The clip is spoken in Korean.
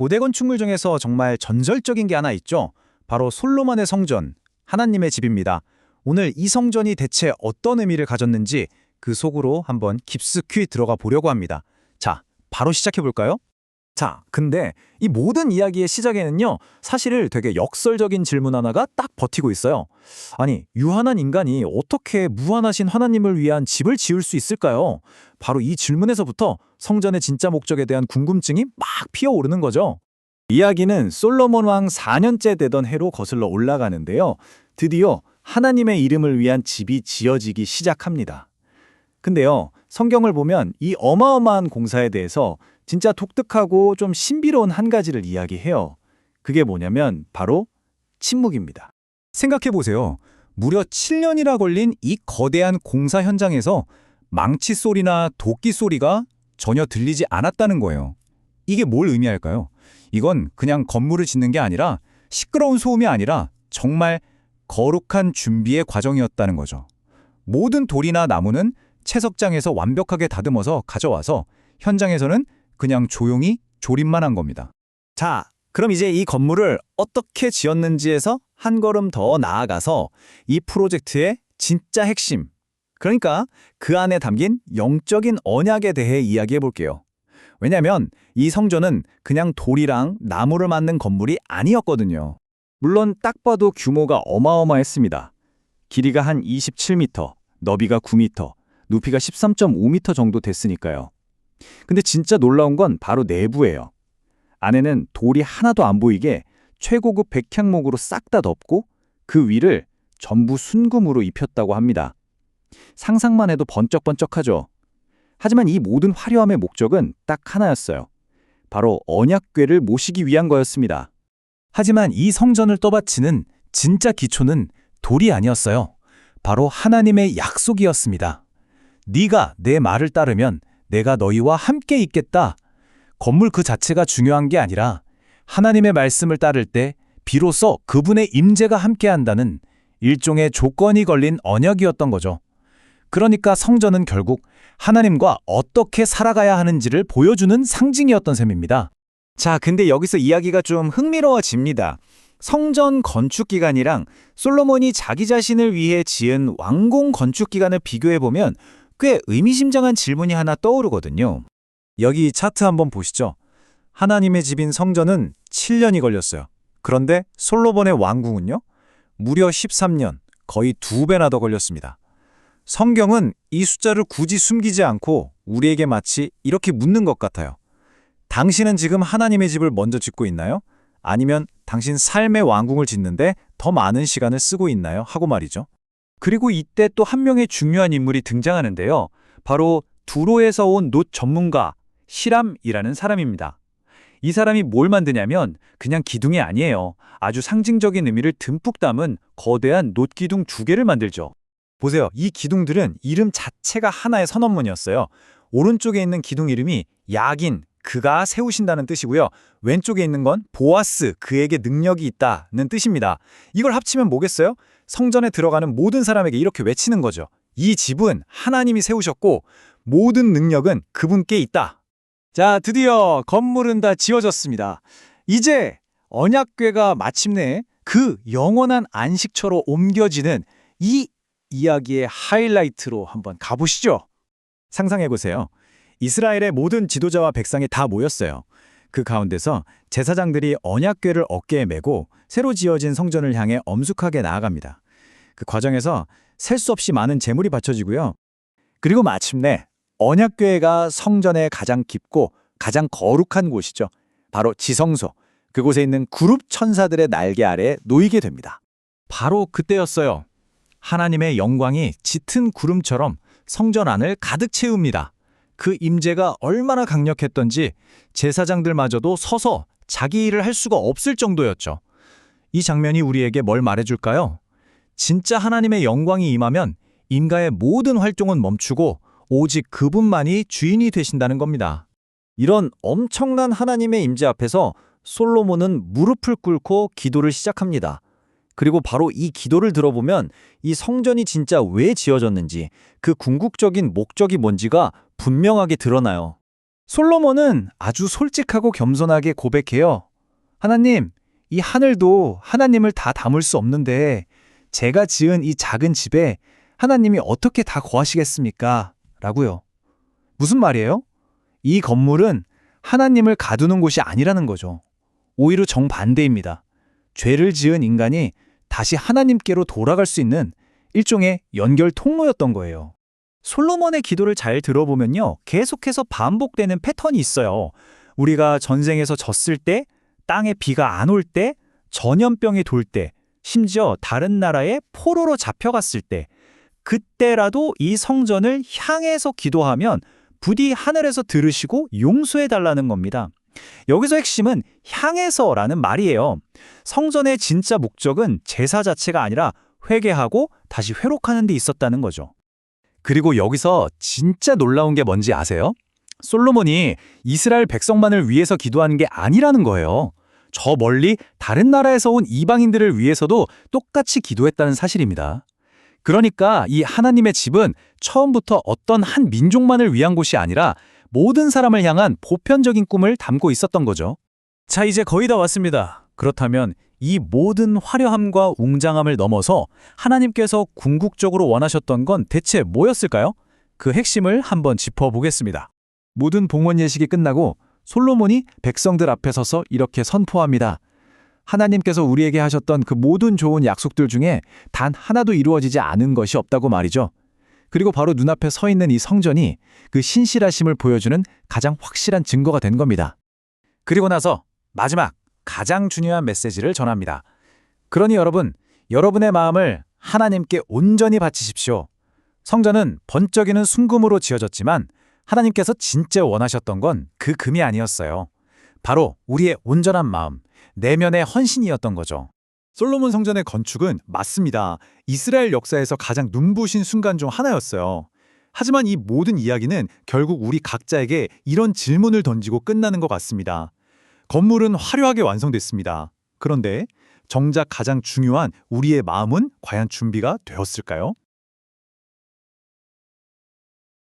고대 건축물 중에서 정말 전설적인 게 하나 있죠. 바로 솔로몬의 성전, 하나님의 집입니다. 오늘 이 성전이 대체 어떤 의미를 가졌는지 그 속으로 한번 깊숙이 들어가 보려고 합니다. 자, 바로 시작해 볼까요? 자, 근데 이 모든 이야기의 시작에는요, 사실 되게 역설적인 질문 하나가 딱 버티고 있어요. 아니, 유한한 인간이 어떻게 무한하신 하나님을 위한 집을 지을 수 있을까요? 바로 이 질문에서부터 성전의 진짜 목적에 대한 궁금증이 막 피어오르는 거죠. 이야기는 솔로몬 왕 4년째 되던 해로 거슬러 올라가는데요. 드디어 하나님의 이름을 위한 집이 지어지기 시작합니다. 근데요, 성경을 보면 이 어마어마한 공사에 대해서 진짜 독특하고 좀 신비로운 한 가지를 이야기해요. 그게 뭐냐면 바로 침묵입니다. 생각해보세요. 무려 7년이나 걸린 이 거대한 공사 현장에서 망치 소리나 도끼 소리가 전혀 들리지 않았다는 거예요. 이게 뭘 의미할까요? 이건 그냥 건물을 짓는 게 아니라 시끄러운 소음이 아니라 정말 거룩한 준비의 과정이었다는 거죠. 모든 돌이나 나무는 채석장에서 완벽하게 다듬어서 가져와서 현장에서는 그냥 조용히 조립만 한 겁니다. 자, 그럼 이제 이 건물을 어떻게 지었는지에서 한 걸음 더 나아가서 이 프로젝트의 진짜 핵심, 그러니까 그 안에 담긴 영적인 언약에 대해 이야기해 볼게요. 왜냐하면 이 성전은 그냥 돌이랑 나무를 만든 건물이 아니었거든요. 물론 딱 봐도 규모가 어마어마했습니다. 길이가 한 27m, 너비가 9m, 높이가 13.5m 정도 됐으니까요. 근데 진짜 놀라운 건 바로 내부예요. 안에는 돌이 하나도 안 보이게 최고급 백향목으로 싹 다 덮고 그 위를 전부 순금으로 입혔다고 합니다. 상상만 해도 번쩍번쩍하죠. 하지만 이 모든 화려함의 목적은 딱 하나였어요. 바로 언약궤를 모시기 위한 거였습니다. 하지만 이 성전을 떠받치는 진짜 기초는 돌이 아니었어요. 바로 하나님의 약속이었습니다. 네가 내 말을 따르면 내가 너희와 함께 있겠다. 건물 그 자체가 중요한 게 아니라 하나님의 말씀을 따를 때 비로소 그분의 임재가 함께한다는 일종의 조건이 걸린 언약이었던 거죠. 그러니까 성전은 결국 하나님과 어떻게 살아가야 하는지를 보여주는 상징이었던 셈입니다. 자, 근데 여기서 이야기가 좀 흥미로워집니다. 성전 건축 기간이랑 솔로몬이 자기 자신을 위해 지은 왕궁 건축 기간을 비교해보면 꽤 의미심장한 질문이 하나 떠오르거든요. 여기 차트 한번 보시죠. 하나님의 집인 성전은 7년이 걸렸어요. 그런데 솔로몬의 왕궁은요? 무려 13년, 거의 2배나 더 걸렸습니다. 성경은 이 숫자를 굳이 숨기지 않고 우리에게 마치 이렇게 묻는 것 같아요. 당신은 지금 하나님의 집을 먼저 짓고 있나요? 아니면 당신 삶의 왕궁을 짓는데 더 많은 시간을 쓰고 있나요? 하고 말이죠. 그리고 이때 또 한 명의 중요한 인물이 등장하는데요. 바로 두로에서 온 놋 전문가 히람이라는 사람입니다. 이 사람이 뭘 만드냐면 그냥 기둥이 아니에요. 아주 상징적인 의미를 듬뿍 담은 거대한 놋 기둥 2개를 만들죠. 보세요. 이 기둥들은 이름 자체가 하나의 선언문이었어요. 오른쪽에 있는 기둥 이름이 야긴, 그가 세우신다는 뜻이고요. 왼쪽에 있는 건 보아스, 그에게 능력이 있다는 뜻입니다. 이걸 합치면 뭐겠어요? 성전에 들어가는 모든 사람에게 이렇게 외치는 거죠. 이 집은 하나님이 세우셨고 모든 능력은 그분께 있다. 자, 드디어 건물은 다 지어졌습니다. 이제 언약궤가 마침내 그 영원한 안식처로 옮겨지는 이 이야기의 하이라이트로 한번 가보시죠. 상상해보세요. 이스라엘의 모든 지도자와 백성이 다 모였어요. 그 가운데서 제사장들이 언약궤를 어깨에 메고 새로 지어진 성전을 향해 엄숙하게 나아갑니다. 그 과정에서 셀 수 없이 많은 제물이 바쳐지고요. 그리고 마침내 언약궤가 성전의 가장 깊고 가장 거룩한 곳이죠. 바로 지성소, 그곳에 있는 그룹 천사들의 날개 아래 놓이게 됩니다. 바로 그때였어요. 하나님의 영광이 짙은 구름처럼 성전 안을 가득 채웁니다. 그 임재가 얼마나 강력했던지 제사장들마저도 서서 자기 일을 할 수가 없을 정도였죠. 이 장면이 우리에게 뭘 말해줄까요? 진짜 하나님의 영광이 임하면 인간의 모든 활동은 멈추고 오직 그분만이 주인이 되신다는 겁니다. 이런 엄청난 하나님의 임재 앞에서 솔로몬은 무릎을 꿇고 기도를 시작합니다. 그리고 바로 이 기도를 들어보면 이 성전이 진짜 왜 지어졌는지, 그 궁극적인 목적이 뭔지가 분명하게 드러나요. 솔로몬은 아주 솔직하고 겸손하게 고백해요. 하나님, 이 하늘도 하나님을 다 담을 수 없는데 제가 지은 이 작은 집에 하나님이 어떻게 다 거하시겠습니까? 라고요. 무슨 말이에요? 이 건물은 하나님을 가두는 곳이 아니라는 거죠. 오히려 정반대입니다. 죄를 지은 인간이 다시 하나님께로 돌아갈 수 있는 일종의 연결 통로였던 거예요. 솔로몬의 기도를 잘 들어보면요, 계속해서 반복되는 패턴이 있어요. 우리가 전쟁에서 졌을 때, 땅에 비가 안 올 때, 전염병이 돌 때, 심지어 다른 나라에 포로로 잡혀갔을 때, 그때라도 이 성전을 향해서 기도하면 부디 하늘에서 들으시고 용서해달라는 겁니다. 여기서 핵심은 향해서라는 말이에요. 성전의 진짜 목적은 제사 자체가 아니라 회개하고 다시 회복하는 데 있었다는 거죠. 그리고 여기서 진짜 놀라운 게 뭔지 아세요? 솔로몬이 이스라엘 백성만을 위해서 기도하는 게 아니라는 거예요. 저 멀리 다른 나라에서 온 이방인들을 위해서도 똑같이 기도했다는 사실입니다. 그러니까 이 하나님의 집은 처음부터 어떤 한 민족만을 위한 곳이 아니라 모든 사람을 향한 보편적인 꿈을 담고 있었던 거죠. 자, 이제 거의 다 왔습니다. 그렇다면 이 모든 화려함과 웅장함을 넘어서 하나님께서 궁극적으로 원하셨던 건 대체 뭐였을까요? 그 핵심을 한번 짚어보겠습니다. 모든 봉헌 예식이 끝나고 솔로몬이 백성들 앞에 서서 이렇게 선포합니다. 하나님께서 우리에게 하셨던 그 모든 좋은 약속들 중에 단 하나도 이루어지지 않은 것이 없다고 말이죠. 그리고 바로 눈앞에 서 있는 이 성전이 그 신실하심을 보여주는 가장 확실한 증거가 된 겁니다. 그리고 나서 마지막 가장 중요한 메시지를 전합니다. 그러니 여러분, 여러분의 마음을 하나님께 온전히 바치십시오. 성전은 번쩍이는 순금으로 지어졌지만 하나님께서 진짜 원하셨던 건 그 금이 아니었어요. 바로 우리의 온전한 마음, 내면의 헌신이었던 거죠. 솔로몬 성전의 건축은 맞습니다. 이스라엘 역사에서 가장 눈부신 순간 중 하나였어요. 하지만 이 모든 이야기는 결국 우리 각자에게 이런 질문을 던지고 끝나는 것 같습니다. 건물은 화려하게 완성됐습니다. 그런데 정작 가장 중요한 우리의 마음은 과연 준비가 되었을까요?